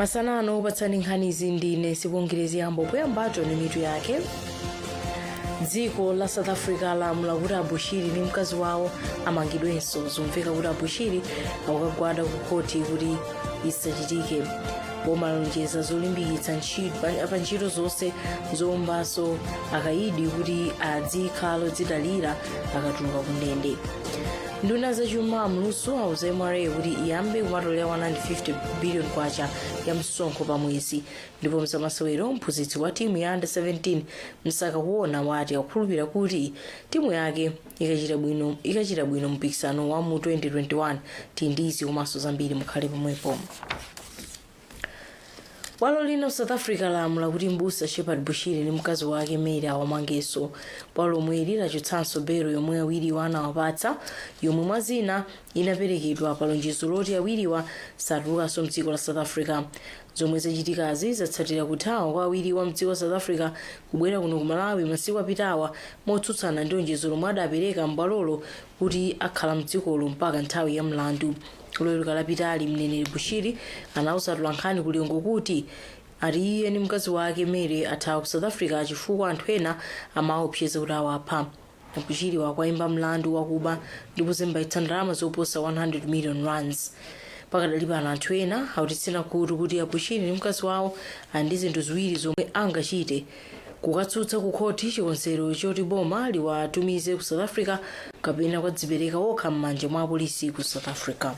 Masanano upatsani nkhanizi ndine sibongirezi yambo poyambato ni mitu yake. Dziko la South Africa lamula kuti Abushiri ndi mkazi wawo amangidwenso zomveka kuti Abushiri akukagwada ku khoti kuti isachitike. Boma lonjeza zolimbikitsa pa ntchito zonse zombaso akayidi kuti adzikhala odzidalira akatuluka ku ndende. Nduna zachuma mluso auza MRA kuti iyambe kumatolera 150 billion kwacha ya msonkho pa mwezi, ndipo mzamasewero mphunzitsi wa timu ya under 17 Msaka kuona wati akukhulupirira kuti timu yake ikachita bwino mpikisano wa mu 2021 tindizi komanso zambiri mukhale pomwepo. Bwalo lino South Africa lamula kuti mbusa Shepard Bushiri ndi mkazi wake Mary awamangeso. Bwalo lomwe lachotsanso belo yomwe awiriwa anawapatsa, yomwe mwazina inaperekedwa pa lonjezo loti awiriwa satulukanso mdziko la South Africa. Zomwe zachitikazi zatsatira kuthawa kwa awiriwa mdziko la South Africa kubwera kuno ku Malawi masiku apitawa motsutsana ndi lonjezo lomwe adapereka m'bwalolo kuti akhala mdzikolo mpaka nthawi ya mlandu. Loweruka lapitali mneneri Bushiri anauza atolankhani kulingo kuti ati iye ndi mkazi wake Mary athawa ku South Africa chifukwa anthu ena amaopseza kuti awapha. Bushiri wakwayimba mlandu wakuba ndi kuzembaitsa ndalama zoposa 100 million rands. Pakadali pano anthu ena autitsina kuti Bushiri ndi mkazi wawo ali ndi zinthu ziwiri zomwe angachite: kukatsutsa ku khoti chikonzero choti boma liwatumize ku South Africa kapena kudzipereka okha m'manja mwa apolisi ku South Africa.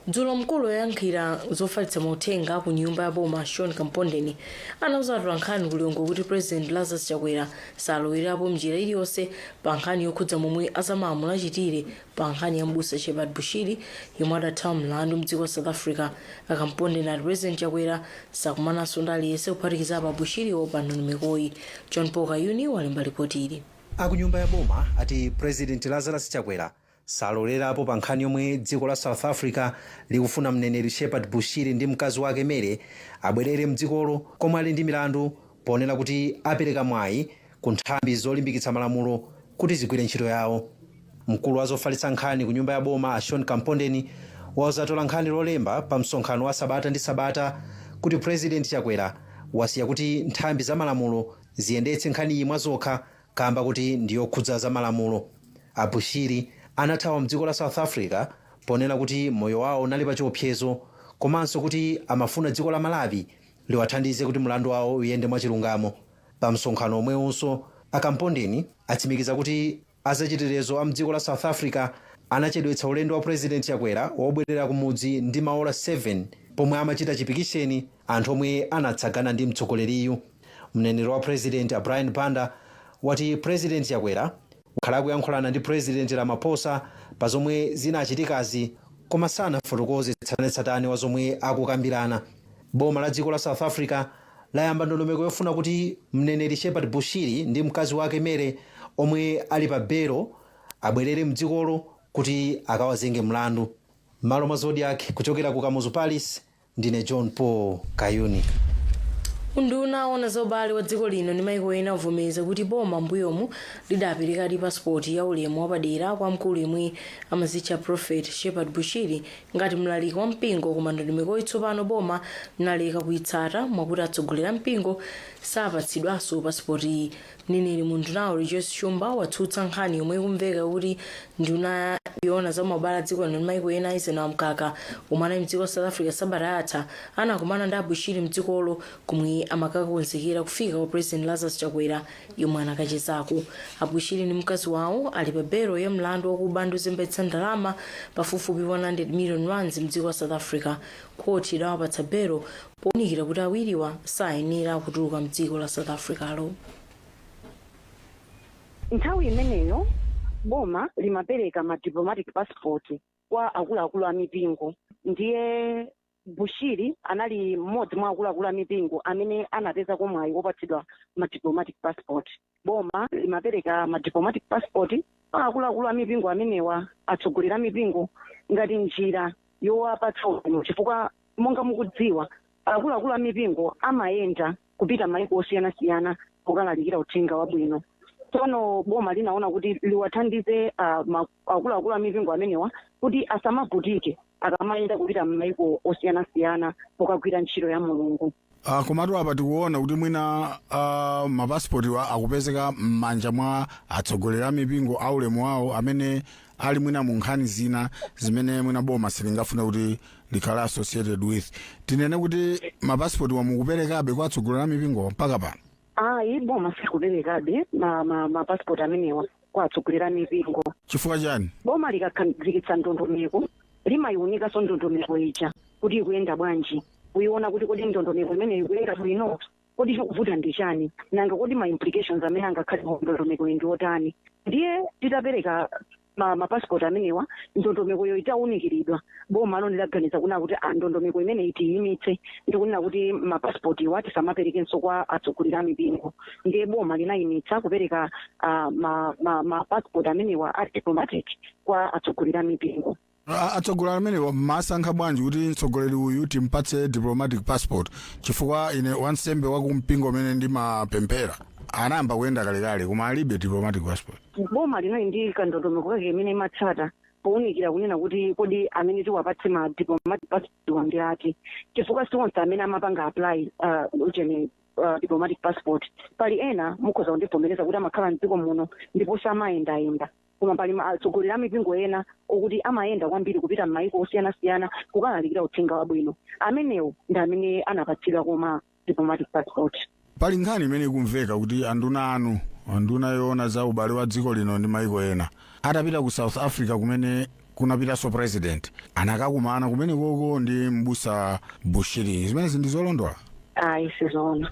Dzulo mkulu yoyankhira zofalitsa mauthenga ku nyumba ya boma Sean Kampondeni anauza atolankhani kulingo kuti President Lazarus Chakwera salowerapo mnjira iliyonse pa nkhani yokhudza momwe azamalamula achitire pa nkhani ya mbusa Shepard Bushiri yomwe adathawa mlandu mdziko la South Africa. Akampondeni ati President Chakwera sakumananso ndi aliyense kuphatikizapo Bushiriwo pa ndondomekoyi. John Paul Kayuni walemba ripoti ili. Akunyumba ya boma ati President Lazarus Chakwera salolerapo pa nkhani yomwe dziko la South Africa likufuna mneneri Shepard Bushiri ndi mkazi wake Mary abwerere mdzikolo komwe ali ndi milandu ponena kuti apereka mwayi ku nthambi zolimbikitsa malamulo kuti zigwire ntchito yawo. Mkulu wa zofalitsa nkhani ku nyumba ya boma Sean Kampondeni wauza atolankhani lolemba pa msonkhano wa sabata ndi sabata kuti President Chakwera wasiya kuti nthambi za malamulo ziyendetse nkhani imwe zokha kamba kuti ndiyokhudza za malamulo. Abushiri anathawa mdziko la South Africa ponena kuti moyo wawo unali pa chiopsezo komanso kuti amafuna dziko la Malawi liwathandize kuti mlandu wawo uyende mwachilungamo. Pa msonkhano omwewonso Akampondeni atsimikiza kuti azachitetezo a mdziko la South Africa anachedwetsa ulendo wa President Chakwera wobwerera kumudzi ndi maola 7 pomwe amachita chipikisheni anthu omwe anatsagana ndi mtsogoleriyu. Mneneri wa President Brian Banda wati President Chakwera wakhala kuyankhulana ndi President Ramaphosa pa zomwe zinachitikazi koma sanafotokoze tsatanetsatane wa zomwe akukambirana. Boma la dziko la South Africa layamba ndondomeko yofuna kuti mneneri Shepard Bushiri ndi mkazi wake Mary omwe ali pa belo abwerere mdzikolo kuti akawazenge mlandu. Malo mwa Zodiac kuchokera ku Kamuzu Palace, ndine John Paul Kayuni. Unduna ona zobali wa dziko lino ndi maiko ena avomereza kuti boma mbuyomu lidapereka pasipoti ya ulemu wapadera kwa mkulu yemwe amazitcha Prophet Shepard Bushiri ngati mlaliki wa mpingo, koma ndondomeko itsopano boma linaleka kuyitsata mwakuti atsogolera mpingo sapatsidwanso pasipoti. Mneneri mu ndunawo Rejoice Shumba watsutsa nkhani yomwe kumveka kuti nduna yona za mabala dziko lino ndi maiko ena Isena Mkaka omwe ali mdziko South Africa sabata yatha anakumana ndi Abushiri mdzikolo kumwe amakakonzekera kufika kwa President Lazarus Chakwera yomwe anakachezako. Abushiri ndi mkazi wawo ali pa belo ya mlandu wakuba ndi kuzembetsa ndalama pafupifupi 100 million rands mdziko la South Africa. Khoti idawapatsa belo poonekera kuti awiriwa sayenera kutuluka mdziko la South Africalo. Nthawi imeneyo boma limapereka ma diplomatic passport kwa akuluakulu a mipingo. Ndiye Bushiri anali mmodzi mwa akuluakulu a mipingo amene anapeza mwayi wopatsidwa ma diplomatic passport. Boma limapereka ma diplomatic passport kwa akuluakulu a mipingo amenewa atsogolera mipingo ngati njira yowapatsa ulemu, chifukwa monga mukudziwa akuluakulu a mipingo amayenda kupita maiko osiyanasiyana pokalalikira uthenga wabwino. Tsono boma linaona kuti liwathandize akuluakulu a mipingo amenewa kuti asamavutike akamayenda kupita m'maiko osiyanasiyana pokagwira ntchito ya mulungu. Komatu apa tikuona kuti mwina mapasipoti akupezeka m'manja mwa atsogoleri a mipingo aulemu wawo amene ali mwina mu nkhani zina zimene mwina boma silingafuna kuti likhale associated with. Tinene kuti mapasipoti wamukuperekabe kwa atsogoleri a mipingo mpaka pano? Ayi, boma sikuperekabe mapasipoti amenewa kwa atsogoleri a mipingo. Chifukwa chani? Boma likakhazikitsa ndondomeko limayiwunikanso ndondomeko ija kuti ikuyenda bwanji, kuiona kuti kodi ndondomeko imene ikuyenda bwino, kodi chikuvuta ndi chani, nanga kodi ma implications amene angakhale pa ndondomeko ndi otani. Ndiye titapereka mapasipoti amenewa, ndondomekoyo itawunikiridwa, boma lilaganiza kuna kuti ndondomeko imene itiyimitse ndikunena kuti mapasipoti iwa tisamaperekenso kwa atsogoleri a mipingo. Ndiye boma linayimitsa kupereka mapasipoti amenewa a diplomatic kwa atsogoleri a mipingo. Atsogoleri amenewa masankha bwanji kuti mtsogoleri uyu timpatse diplomatic passport, chifukwa ine wansembe wakumpingo amene ndimapemphera anayamba kuyenda kalekale koma alibe diplomatic passport? Boma linali ndi kandondomeko kake imene imatsata powunikira kunena kuti kodi amene tiwapatse ma diplomatic passport ndi ati, chifukwa siwonse amene amapanga apply diplomatic passport. Pali ena mukhoza kundivomereza kuti amakhala mdziko muno ndipo samayendayenda, koma pali atsogoleri a mipingo ena okuti amayenda kwambiri kupita m'maiko osiyanasiyana kukalalikira uthenga wabwino. Amenewo ndi amene anapatsidwa koma diplomatic passport. Pali nkhani imene ikumveka kuti anduna yoona za ubale wa dziko lino ndi maiko ena atapita ku South Africa kumene kunapitanso president, anakakumana kumene koko ndi mbusa Bushiri. Zimenezi ndi zolondola? Ayi, sizoona.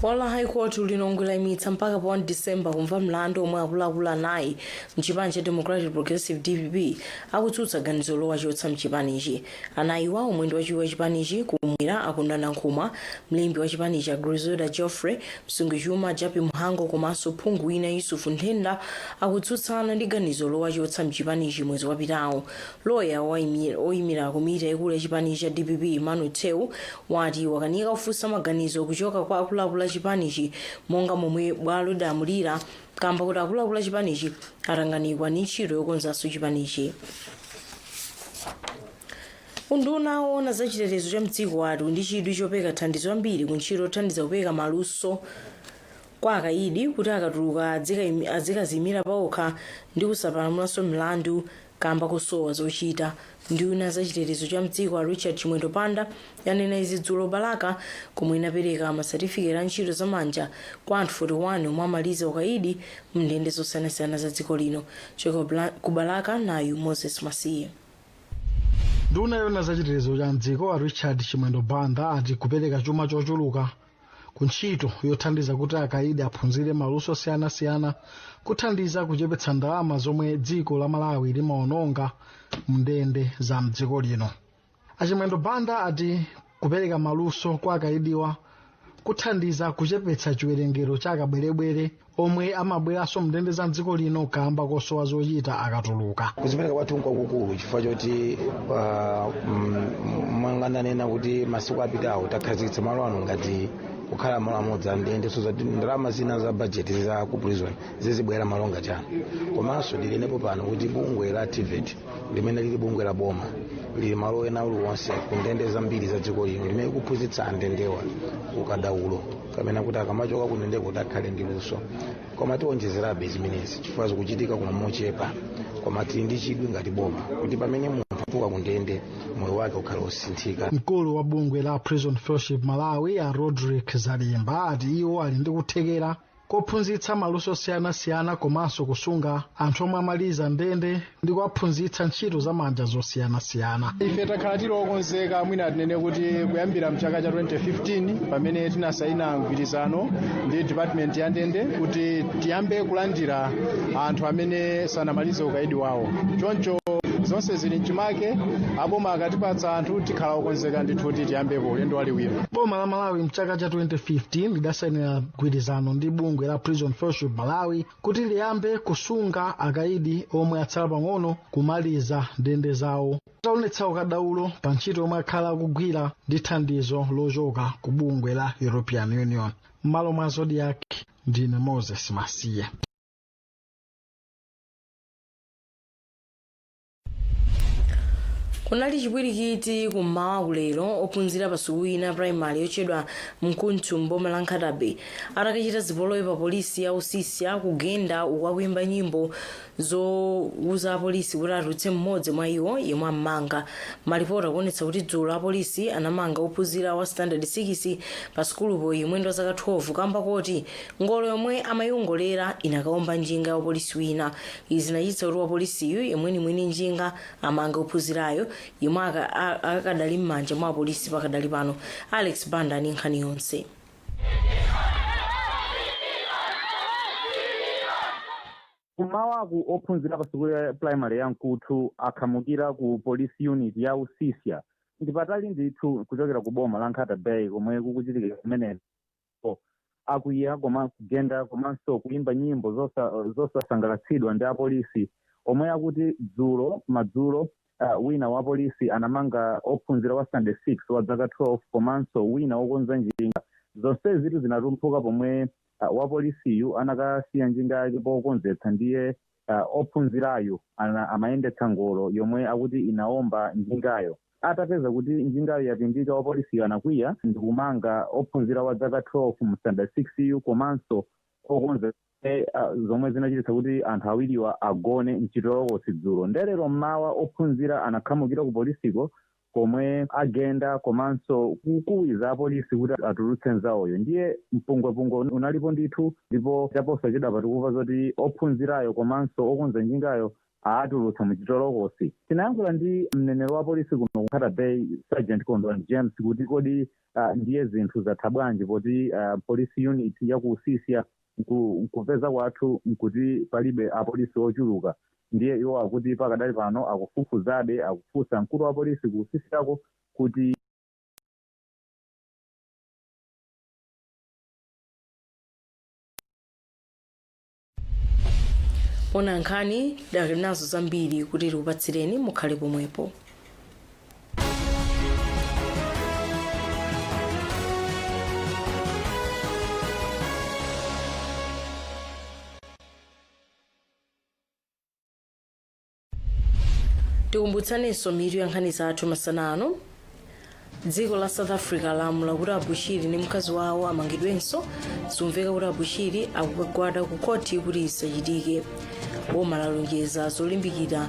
Wala High Court linongwera imitsa mpaka pa 1 December kumva mlandu omwe akuluakulu anayi mchipani cha Democratic Progressive DPP akutsutsa ganizo lowa chotsa mchipanichi. Anayi wawo mwendo wachiwiri wa chipanichi kumwera akundana nkhumwa mlembi wa chipanichi cha Griselda Geoffrey Msungichuma Japi Mhango komanso phungu wina Yusufu Nthenda akutsutsana ndi ganizo lowa chotsa mchipanichi mwezi wapitawo. Loya oyimira komiti yaikulu ya chipanichi cha DPP Emmanuel Tew wati wakanika kufunsa maganizo kuchoka kwa akuluakulu chipanichi monga momwe bwalo lidamulira kamba kuti akuluakulu chipanichi atanganikwa ndi ntchito yokonzanso chipanichi. Unduna woona za chitetezo cha mdziko wati ndi chidwi chopeka thandizo ambiri ku ntchito yothandiza kupeka maluso kwa akaidi kuti akatuluka azikazimira paokha ndi kusapalamulanso mlandu kamba kosowa zochita. Nduna za chitetezo cha mdziko Richard Chimwendo Panda yanena izi dzulo Balaka komwe inapereka masatifiketi a ntchito zamanja kwa anthu 41 omwe amaliza ukaidi mndende zosiyanasiyana za dziko lino. Choko ku Balaka nayu Moses Masiye. Nduna yoona za chitetezo cha mdziko Richard Chimwendo Panda ati kupereka chuma chochuluka ku ntchito yothandiza kuti akaidi aphunzire maluso osiyanasiyana kuthandiza kuchepetsa ndalama zomwe dziko la Malawi limaononga mndende za mdziko lino. Achimwendo Panda ati kupereka maluso kwa akaidiwa kuthandiza kuchepetsa chiwerengero cha akabwerebwere omwe amabweranso mndende za mdziko lino kamba kosowa zochita akatuluka. Kuzipereka kwathu kwakukulu chifukwa choti mwangananena kuti masiku apitawo takhazikitsa malo ano ngati kukhala malo amodzi amndende so zati ndalama zina za budget za ku prison zizibwera malo ngati ano. Komanso ndilinepo pano kuti bungwe la TVET limene lili bungwe la boma lili malo ena uliwonse ku ndende zambiri za dziko lino limene kuphunzitsa andendewa ukadaulo kamena kuti akamachoka ku ndende kuti akhale ndi luso. Koma tionjezerabe zimenezi chifukwa zikuchitika kuno mochepa, koma tili ndi chidwi ngati boma kuti pamene munthu atuka ku ndende moyo wake ukhale osinthika. Mkulu wa bungwe la Prison Fellowship Malawi a Roderick Zalimba ati iwo ali ndi kuthekera kophunzitsa maluso osiyanasiyana komanso kusunga anthu omwe amaliza ndende ndi kuwaphunzitsa ntchito zamanja zosiyanasiyana. Ife takhala tili okonzeka mwina tinene kuti kuyambira mchaka cha 2015 pamene tinasayina mgwirizano ndi department ya ndende kuti tiyambe kulandira anthu amene sanamalize ukaidi wawo. Choncho zonse zili mchimake, aboma akatipatsa anthu tikhala okonzeka ndithu kuti tiyambepo ulendo waliwiro. Boma la Malawi mchaka cha 2015 lidasayinira mgwirizano ndi bungwe la Prison Fellowship Malawi kuti liyambe kusunga akaidi omwe atsala pang'ono kumaliza ndende zawo. Taonetsa ukadaulo pa ntchito omwe akhala akugwira ndi thandizo lochoka ku bungwe la European Union. M'malo mwa Zodiac ndine Moses Masiye. kunali chipwirikiti kummawa kulero ophunzira pa sukulu ina primary yochedwa Mkunthu mboma la Nkhatabe atakachita zipolowe pa polisi ya Usisia kugenda ukwakuimba nyimbo zowuza apolisi kuti atulutse mmodzi mwa iwo yemwe am'manga. Malipoti akuonetsa kuti dzulo apolisi anamanga ophunzira wa standard 6 pa sukulupo yemwe wa zaka 12 kamba kuti ngolo yomwe amayongolera inakaomba njinga ya polisi wina. Izi zinachititsa kuti wapolisiyu yemwe ni mwini njinga amanga ophunzirayo yemwe akadali m'manja mwa apolisi pakadali pano. Alex Banda ni nkhani yonse. Kumawaku ophunzira pa sukulu ya primary ya Mkunthu akhamukira ku police unit ya Usisia ndi patali ndithu kuchokera ku boma la Nkhatabe komwe kukuchitika kumeneko akuiya koma kugenda komanso kuimba nyimbo zosasangalatsidwa ndi apolisi omwe akuti madzulo wina wa polisi anamanga ophunzira wa standard 6 wa zaka 12 komanso wina wokonza njinga. Zonse zitu zinatumphuka pomwe wa polisiyu anakasiya njinga yake pokonzetsa ndiye ophunzirayo amayendetsa ngolo yomwe akuti inaomba njingayo. Atapeza kuti njingayo yapindika wa polisiyu anakwiya ndi kumanga ophunzira wa zaka 12 mu standard 6 komanso okonzetsa zomwe zinachititsa kuti anthu awiriwa agone mchitolokosi dzulo. Ndelero mmawa ophunzira anakhamukira ku polisiko komwe agenda komanso kukuwiza apolisi kuti atulutse nzawoyo. Ndiye mpungwepungwe unalipo ndithu ndipo chaposachedwa patikupa zoti ophunzirayo komanso okonza njingayo aatulutsa muchitolokosi. Tinayankhula ndi mneneri wa polisi kuno ku Nkhatabe Sergeant Kondwani James kuti kodi ndiye zinthu zatha bwanji poti police unit ya ku Usisia nkupeza kwathu nkuti palibe apolisi ochuluka. Ndiye iwo akuti pakadali pano akufufuzabe akufunsa mkulu wa polisi ku Usisiako kuti ona nkhani dali nazo zambiri kuti tikupatsireni mukhale pomwepo. Tikumbutsanenso mitu ya nkhani zathu masanano. Dziko la South Africa lamula kuti Abushiri ndi mkazi wawo amangidwenso. Zimveka kuti Abushiri akugwada ku koti kuti isachitike. Boma lalonjeza zolimbikira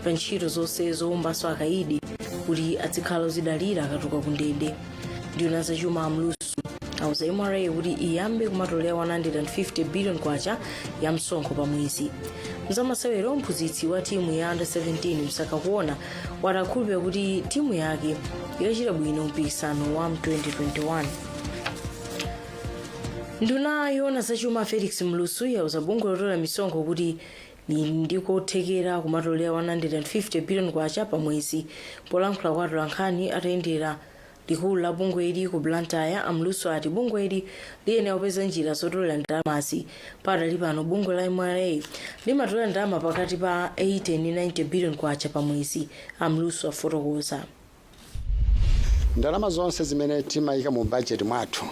pa ntchito zonse zowumbanso akaidi kuti azikhala ozidalira akatuka ku ndende. Nduna zachuma amlusu auza MRA kuti iyambe kumatolera 150 billion kwacha ya msonkho pa mwezi. Mzamasewero mphunzitsi wa timu ya under 17 Msaka kuona watakhulupirira kuti timu yake ikachita bwino mpikisano wa 2021. Nduna yona zachuma Felix Mlusu yauza bungwe lotola misonkho kuti ndikothekera kumatolera 150 billion kwacha pa mwezi. Polankhula kwa atolankhani atayendera likulu la bungweli ku Blantyre amlusu ati bungweli liyenera kupeza njira zotolera ndalamazi. Padali pano bungwe la MRA limatolera ndalama pakati pa 80 ndi 90 billion kwacha pa mwezi. Amlusu afotokoza ndalama zonse zimene timayika mu budget mwathu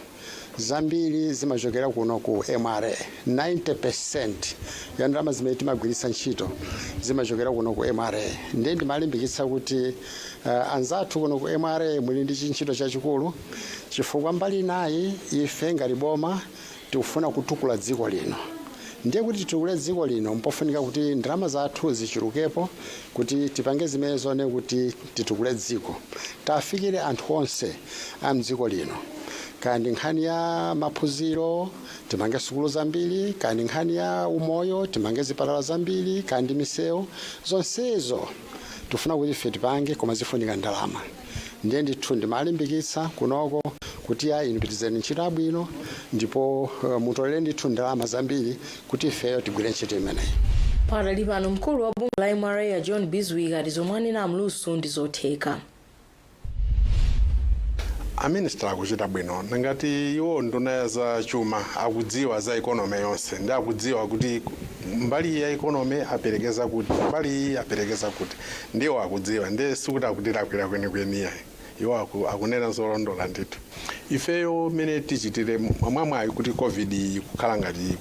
zambiri zimachokera kuno ku MRA. 90% ya ndalama zimene timagwiritsa ntchito zimachokera kuno ku MRA. Ndiye ndimalimbikitsa kuti anzathu kuno ku MRA muli ndi ntchito chachikulu chifukwa mbali nayi ife ngati boma tikufuna kutukula dziko lino. Ndiye kuti titukule dziko lino mpofunika kuti ndalama zathu zichulukepo kuti tipange zimene zone kuti titukule dziko tafikire anthu onse a mdziko lino. Kandi nkhani ya maphunziro timange sukulu zambiri, kandi nkhani ya umoyo timange zipatala zambiri, kandi misewu zonsezo tufuna kuti ife tipange koma zifunika ndalama. Ndiye ndithu ndimalimbikitsa kunoko kuti inu pitizeni ntchito abwino ndipo mutolere ndithu ndalama zambiri kuti ifeyo tigwire ntchito imeneyi. Padali pano mkulu wa bungwe la MRA ya John Biswick ati zomwe amlusu ndi zotheka. Minister akuchita bwino ngati iwo nduna za chuma akudziwa za economy yonse ndi akudziwa kuti mbali ya economy aperekeza kuti mbali aperekeza kuti ndiwo akudziwa ndi sikuti akutira kwira kwenikweni iwo akunena zolondola ndithu. Ifeyo mene tichitire mwamwayi kuti covid kukhala ngati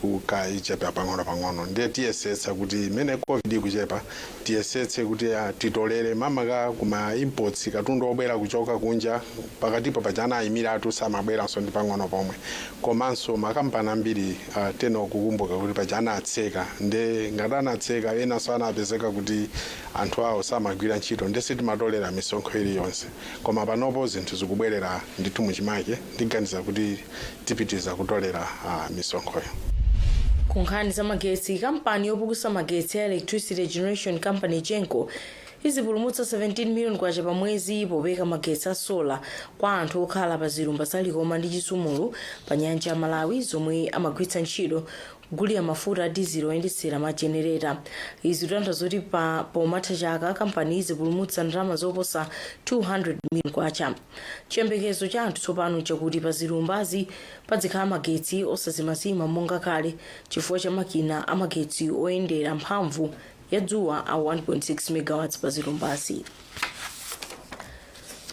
ichepa pang'ono ndiye tiyesetsa kuti mene covid ikuchepa tiyesetse kuti titolere mamaka kuma imports katundu obwera kuchoka kunja pakatipo pachana ayimiratu samabweranso ndi pang'ono pomwe komanso makampani ambiri teno kukumbuka kuti pachana atseka nde ngati anatseka enanso anapezeka kuti anthu awo samagwira ntchito ndese timatolera misonkho iliyonse koma panopo zinthu zikubwerera ndithu muchimake ndiganiza kuti tipitiza kutolera misonkhoyo. Kunkhani za magetsi, kampani yopukusa magetsi ya Electricity Generation Company Genco izipulumutsa 17 million kwacha pa mwezi popeka magetsi a sola kwa anthu okhala pa zilumba zalikoma ndi chisumulu pa nyanja ya Malawi zomwe amagwiritsa ntchito kugulira mafuta a diesel oyendetsera majenereta. Izi zitanthauza zoti pomatha chaka kampani izipulumutsa ndalama zoposa 200 million kwacha. Chiyembekezo cha anthu tsopano chakuti pa zilumbazi padzikhala magetsi osazimazima monga kale chifukwa cha makina amagetsi oyendera mphamvu ya dzuwa a 1.6 megawatts pa zilumbazi.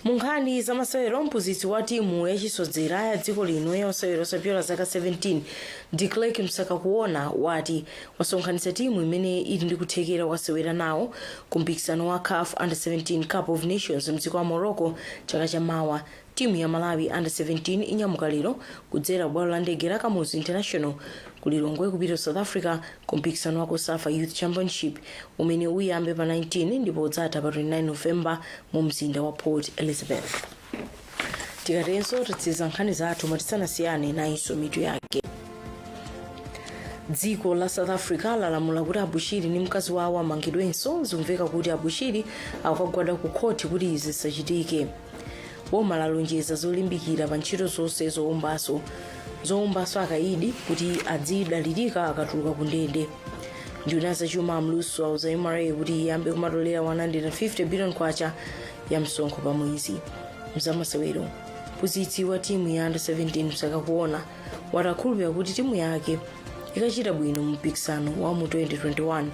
Munkhani za masewero, mphunzitsi wa timu yachisodzera ya dziko lino ya masewero osapyola zaka 17 Declerk Msakakuona wati wasonkhanitsa timu imene ili ndi kuthekera kwasewera nawo ku mpikisano wa CAF Under-17 Cup of Nations mdziko wa Morocco chaka chamawa. Timu ya Malawi Under-17 inyamuka lero kudzera bwalo la ndege la Kamuzu International kulilongwe kupita South Africa ku mpikisano wa Kosafa Youth Championship umene uyambe pa 19 ndipo udzatha pa 29 November mu mzinda wa Port Elizabeth. Tikatenso tatsiza nkhani zathu matisanasiyane nainso mitu yake. Dziko la South Africa lalamula kuti Abushiri ndi mkazi wawo amangidwenso. Zikumveka kuti Abushiri akugwada ku khoti kuti izi zisachitike. Boma lalonjeza zolimbikira pa ntchito zonse zowombaso akaidi kuti adzidalirika akatuluka ku ndende. Nduna zachuma mluso za MRA kuti iyambe kumatolera 150 billion kwacha ya msonkho pa mwezi. Mzamasewero, mphunzitsi wa timu ya Under-17 Msakakuona watakhulupirira kuti timu yake ikachita bwino mu mpikisano wa mu 2021.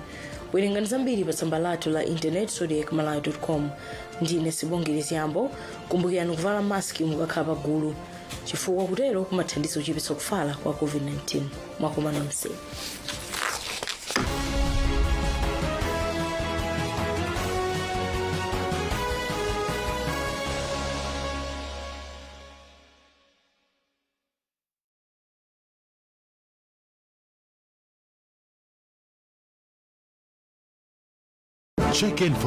Werengani zambiri pa tsamba lathu la internet zodiacmalawi.com. Ndine Sibongerezi Yambo. Kumbukirani kuvala maski mukakhala pa gulu chifukwa kutero kumathandiza kuchepetsa kufala kwa COVID-19. Mwakoma nonse. Check in for